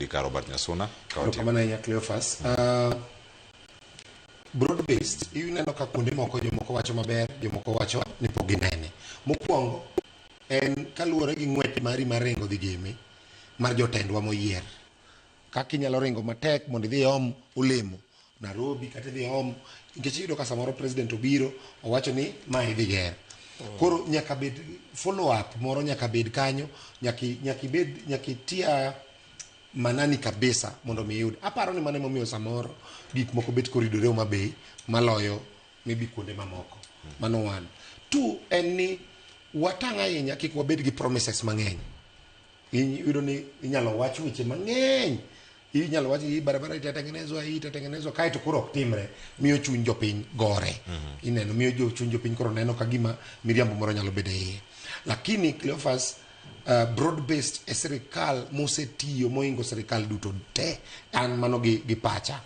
ka Robert Nyasuna kaunti. Kama na Cleophas. Broad based, ineno ka kuonde moko jomoko wacho maber, jomoko wacho ni pok ginene. Mokwongo en kaluwore gi ng'wech mari mar ringo dhi game mar jotendwa moyier. Kaka inyalo ringo matek mondo idhi om olemo Nairobi kata idhi om, nikech iyudo ka samoro president obiro owacho ni ma idhi ger. Koro nyaka bed follow up moro, nyaka bed kanyo, nyaki tia manani kabisa mondo mi yud. Aparo ni mane momiyo samoro gik moko bet koridore mabei maloyo maybe kuonde mamoko. Mano one. Two, en ni watang' ahinya kik wabed gi promises mang'eny. Iyudo ni inyalo wach weche mang'eny. Inyalo wach hii barabara itatengenezwa kaeto koro ok timre, miyo chuny jopiny gore. Ineno miyo chuny jopiny koro neno kagima miriambo moro nyalo bedo iye. Lakini Cleophas, broad based e sirikal mosetiyo moingo sirikal duto te an mano gi pacha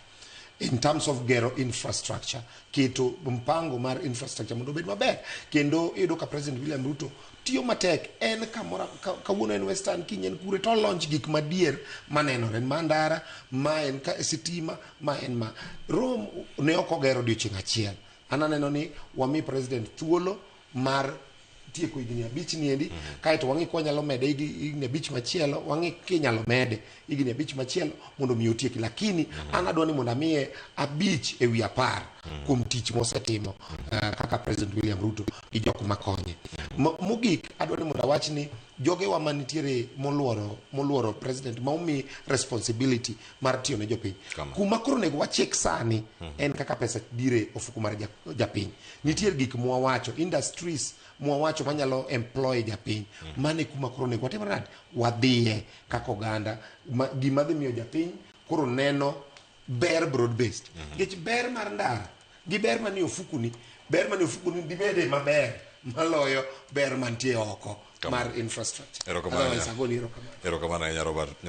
in terms of gero infrastructure, keto mpango mar infrastructure mondo bed maber. Kendo iyudo ka President William Ruto tiyo matek, en kamora kawuono en Western, kinyen kure to launch gik madier manenore, mandara ma en ka sitima ma en ma Rome ne ok ogero odiochieng' achiel. Ananeno ni wami President thuolo mar tieko higni 5 niendi, kaeto wang'i kwa nyalo mede higni 5 machielo, wang'i kinyalo mede higni 5 machielo mondo mi otieki. Lakini an adwa ni mondo amiye 5 ewi 10 kuom tich mosetimo kaka President William Ruto gi jok makonye. Mogik adwa ni mondo awach ni jogewa manitiere moluoro president ma omi responsibility mar tiyo ne jopiny. Kuma koro nego wachek sani en kaka pesa dire ofuku mar japiny. Nitiere gik mwawacho, industries mwawacho manyalo employ japiny. Mane kuma koro nego watimre nade? Wadhiye kaka oganda. Gima dhi miyo japiny koro neno ber broad based. Nikech ber mar ndara gi ber manie ofukuni dibede maber maloyo ber mantie oko mar infrastructure. Erokamano ahinya Robert